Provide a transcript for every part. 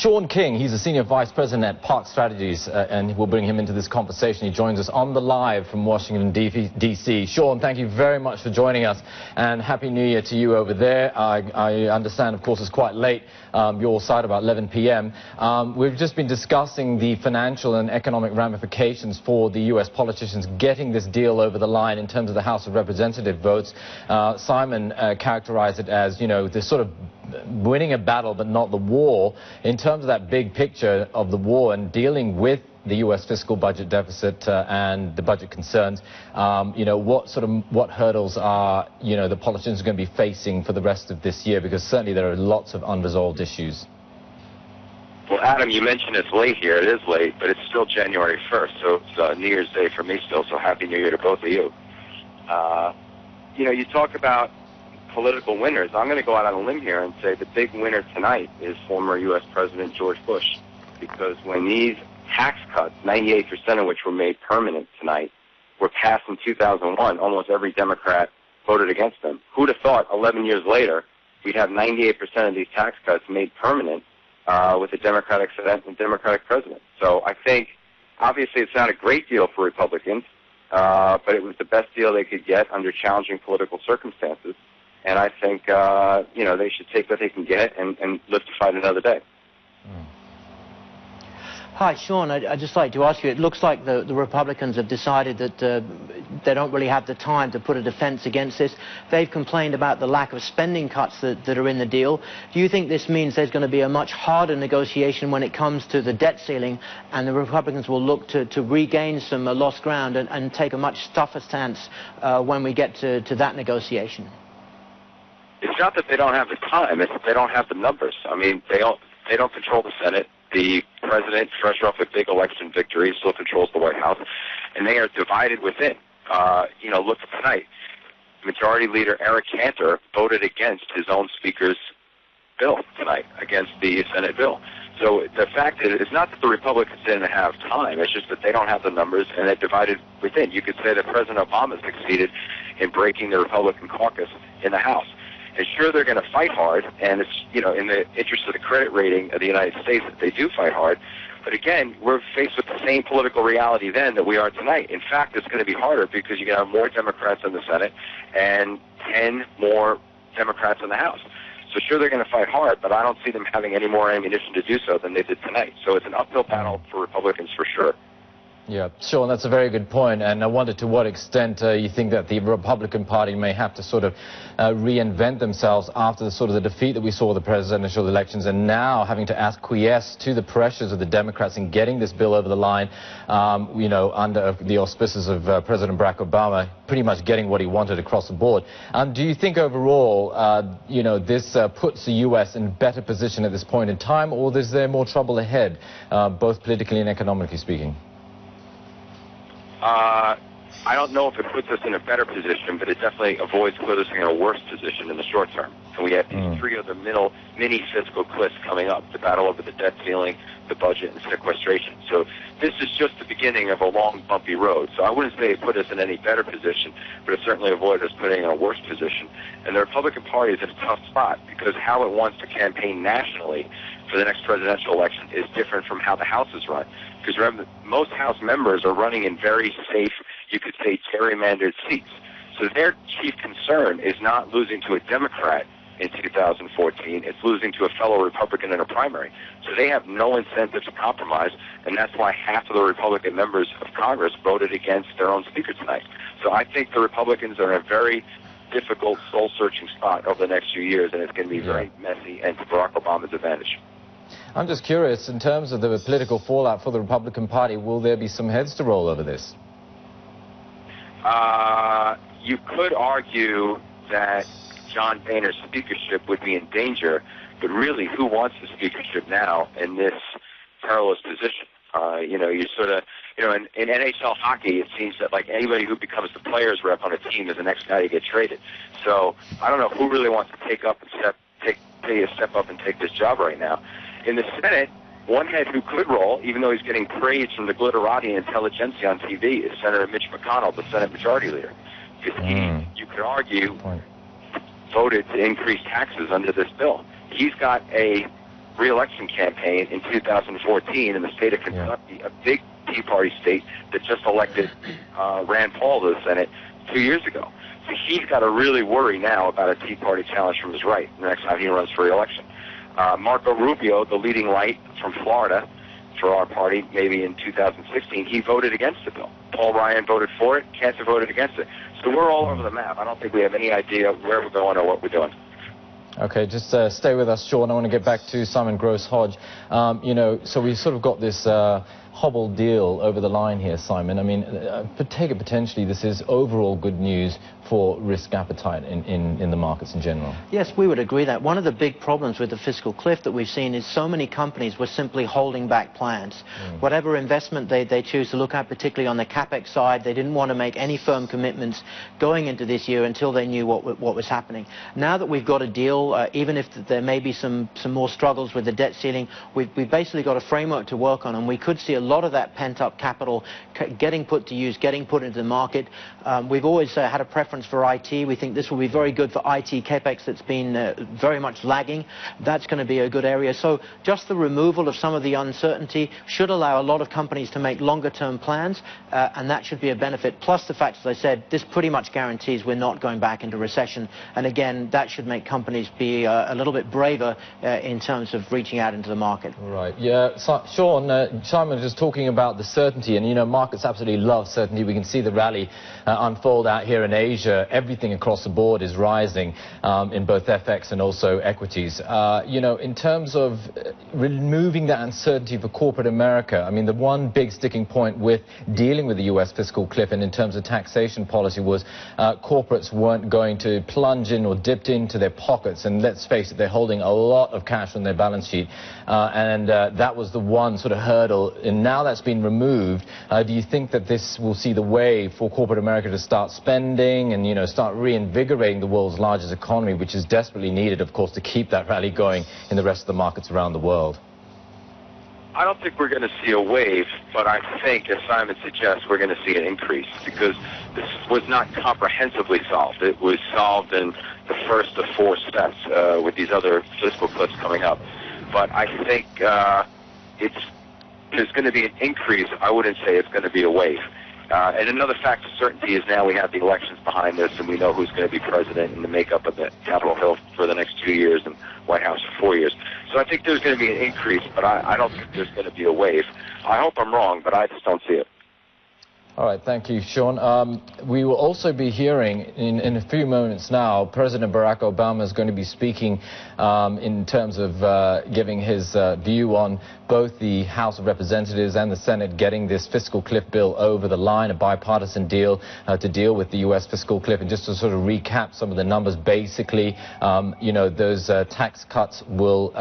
Sean King, he's a senior vice president at Park Strategies, and we'll bring him into this conversation. He joins us on the live from Washington, D.C. Sean, thank you very much for joining us, and Happy New Year to you over there. I understand, of course, it's quite late, your side, about 11 p.m. We've just been discussing the financial and economic ramifications for the U.S. politicians getting this deal over the line in terms of the House of Representative votes. Simon characterized it as, you know, this sort of winning a battle but not the war. In terms of that big picture of the war and dealing with the U.S. fiscal budget deficit and the budget concerns, you know, what hurdles are, you know, the politicians going to be facing for the rest of this year? Because certainly there are lots of unresolved issues. Well, Adam, you mentioned it's late here. It is late, but it's still January 1st, so it's New Year's Day for me still, so Happy New Year to both of you. You know, you talk about political winners. I'm going to go out on a limb here and say the big winner tonight is former U.S. President George Bush, because when these tax cuts, 98% of which were made permanent tonight, were passed in 2001, almost every Democrat voted against them. Who'd have thought 11 years later we'd have 98% of these tax cuts made permanent with a Democratic president? So I think, obviously, it's not a great deal for Republicans, but it was the best deal they could get under challenging political circumstances. And I think, you know, they should take what they can get and live to fight another day. Hi, Sean. I'd just like to ask you, it looks like the Republicans have decided that they don't really have the time to put a defense against this. They've complained about the lack of spending cuts that are in the deal. Do you think this means there's going to be a much harder negotiation when it comes to the debt ceiling, and the Republicans will look to regain some lost ground and take a much tougher stance when we get to that negotiation? It's not that they don't have the time, it's that they don't have the numbers. I mean, they don't control the Senate. The president, fresh off a big election victory, still controls the White House, and they are divided within. You know, look at tonight. Majority Leader Eric Cantor voted against his own speaker's bill tonight, against the Senate bill. So the fact is, it's not that the Republicans didn't have time, it's just that they don't have the numbers, and they're divided within. You could say that President Obama succeeded in breaking the Republican caucus in the House. And sure, they're going to fight hard, and it's, you know, in the interest of the credit rating of the United States that they do fight hard. But again, we're faced with the same political reality then that we are tonight. In fact, it's going to be harder because you're going to have more Democrats in the Senate and 10 more Democrats in the House. So sure, they're going to fight hard, but I don't see them having any more ammunition to do so than they did tonight. So it's an uphill battle for Republicans for sure. Yeah, sure, that's a very good point, and I wonder to what extent you think that the Republican Party may have to sort of reinvent themselves after the defeat that we saw with the presidential elections, and now having to acquiesce to the pressures of the Democrats in getting this bill over the line, you know, under the auspices of President Barack Obama, pretty much getting what he wanted across the board. Do you think overall, you know, this puts the U.S. in better position at this point in time, or is there more trouble ahead, both politically and economically speaking? I don't know if it puts us in a better position, but it definitely avoids putting us in a worse position in the short term. And we have these three other mini fiscal cliffs coming up: the battle over the debt ceiling, the budget, and sequestration. So this is just the beginning of a long, bumpy road. So I wouldn't say it put us in any better position, but it certainly avoided us putting in a worse position. And the Republican Party is in a tough spot because how it wants to campaign nationally for the next presidential election is different from how the House is run. Because remember, most House members are running in very safe, you could say, gerrymandered seats. So their chief concern is not losing to a Democrat in 2014, it's losing to a fellow Republican in a primary. So they have no incentive to compromise, and that's why half of the Republican members of Congress voted against their own speaker tonight. So I think the Republicans are in a very difficult, soul-searching spot over the next few years, and it's going to be very messy and to Barack Obama's advantage. I'm just curious, in terms of the political fallout for the Republican Party, will there be some heads to roll over this? You could argue that John Boehner's speakership would be in danger, but really, who wants the speakership now in this perilous position? You know, you sort of, you know, in NHL hockey, it seems that like anybody who becomes the players rep on a team is the next guy to get traded. So I don't know who really wants to take a step up and take this job right now. In the Senate, one head who could roll, even though he's getting praise from the glitterati intelligentsia on TV, is Senator Mitch McConnell, the Senate Majority Leader. Because he, you could argue, voted to increase taxes under this bill. He's got a re-election campaign in 2014 in the state of Kentucky, a big Tea Party state that just elected Rand Paul to the Senate 2 years ago. So he's got to really worry now about a Tea Party challenge from his right the next time he runs for re-election. Marco Rubio, the leading light from Florida for our party, maybe in 2016, he voted against the bill. Paul Ryan voted for it, Cantor voted against it. So we're all over the map. I don't think we have any idea where we're going or what we're doing. Okay, just stay with us, Sean. I want to get back to Simon Gross-Hodge. You know, so we've sort of got this hobble deal over the line here, Simon. I mean, take it potentially this is overall good news for risk appetite in the markets in general. Yes, we would agree that. One of the big problems with the fiscal cliff that we've seen is so many companies were simply holding back plans. Whatever investment they choose to look at, particularly on the capex side, they didn't want to make any firm commitments going into this year until they knew what was happening. Now that we've got a deal, even if there may be some more struggles with the debt ceiling, we've basically got a framework to work on, and we could see a lot of that pent-up capital getting put to use, getting put into the market. We've always had a preference for IT. We think this will be very good for IT capex that's been very much lagging. That's going to be a good area. So just the removal of some of the uncertainty should allow a lot of companies to make longer-term plans, and that should be a benefit. Plus the fact, as I said, this pretty much guarantees we're not going back into recession. And again, that should make companies be a little bit braver in terms of reaching out into the market. Right. Yeah. Sean, Simon was just talking about the certainty, and you know, markets absolutely love certainty. We can see the rally unfold out here in Asia. Everything across the board is rising in both FX and also equities. You know, in terms of removing that uncertainty for corporate America, I mean, the one big sticking point with dealing with the U.S. fiscal cliff and in terms of taxation policy was corporates weren't going to plunge in or dipped into their pockets. And let's face it, they're holding a lot of cash on their balance sheet. And that was the one sort of hurdle. And now that's been removed. Do you think that this will see the way for corporate America to start spending and, you know, start reinvigorating the world's largest economy, which is desperately needed, of course, to keep that rally going in the rest of the markets around the world? I don't think we're going to see a wave, but I think, as Simon suggests, we're going to see an increase because this was not comprehensively solved. It was solved in the first of 4 steps with these other fiscal cliffs coming up. But I think there's going to be an increase. I wouldn't say it's going to be a wave. And another fact of certainty is now we have the elections behind us, and we know who's going to be president and the makeup of the Capitol Hill for the next 2 years and White House for 4 years. So I think there's going to be an increase, but I don't think there's going to be a wave. I hope I'm wrong, but I just don't see it. All right, thank you, Sean. We will also be hearing in a few moments now, President Barack Obama is going to be speaking in terms of giving his view on both the House of Representatives and the Senate getting this fiscal cliff bill over the line, a bipartisan deal to deal with the U.S. fiscal cliff. And just to sort of recap some of the numbers, basically, you know, those tax cuts will,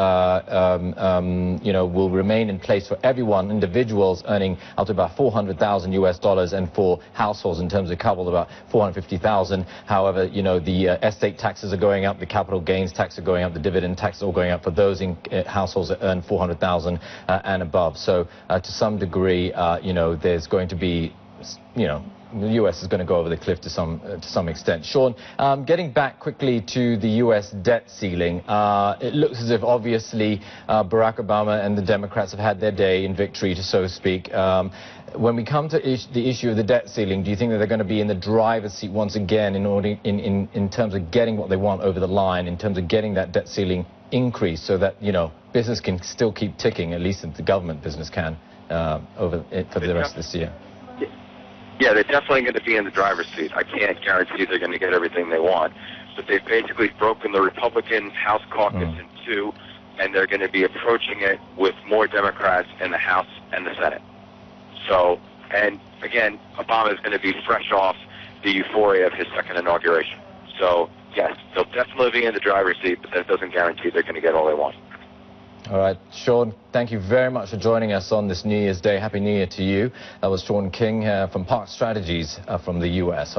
you know, will remain in place for everyone, individuals earning up to about $400,000 US, and for households in terms of couple about $450,000. However, you know, the estate taxes are going up, the capital gains tax are going up, the dividend tax is all going up for those in households that earn $400,000 and above. So to some degree, you know, there's going to be, you know, the U.S. is going to go over the cliff to some extent. Sean, getting back quickly to the U.S. debt ceiling, it looks as if obviously Barack Obama and the Democrats have had their day in victory, so to speak. When we come to the issue of the debt ceiling, do you think that they're going to be in the driver's seat once again in terms of getting what they want over the line, in terms of getting that debt ceiling increase so that, you know, business can still keep ticking, at least the government business can, for the rest of this year? Yeah, they're definitely going to be in the driver's seat. I can't guarantee they're going to get everything they want, but they've basically broken the Republican House caucus in 2, and they're going to be approaching it with more Democrats in the House and the Senate. So, and again, Obama is going to be fresh off the euphoria of his second inauguration. So, yes, they'll definitely be in the driver's seat, but that doesn't guarantee they're going to get all they want. All right, Sean, thank you very much for joining us on this New Year's Day. Happy New Year to you. That was Sean King from Park Strategies from the U.S.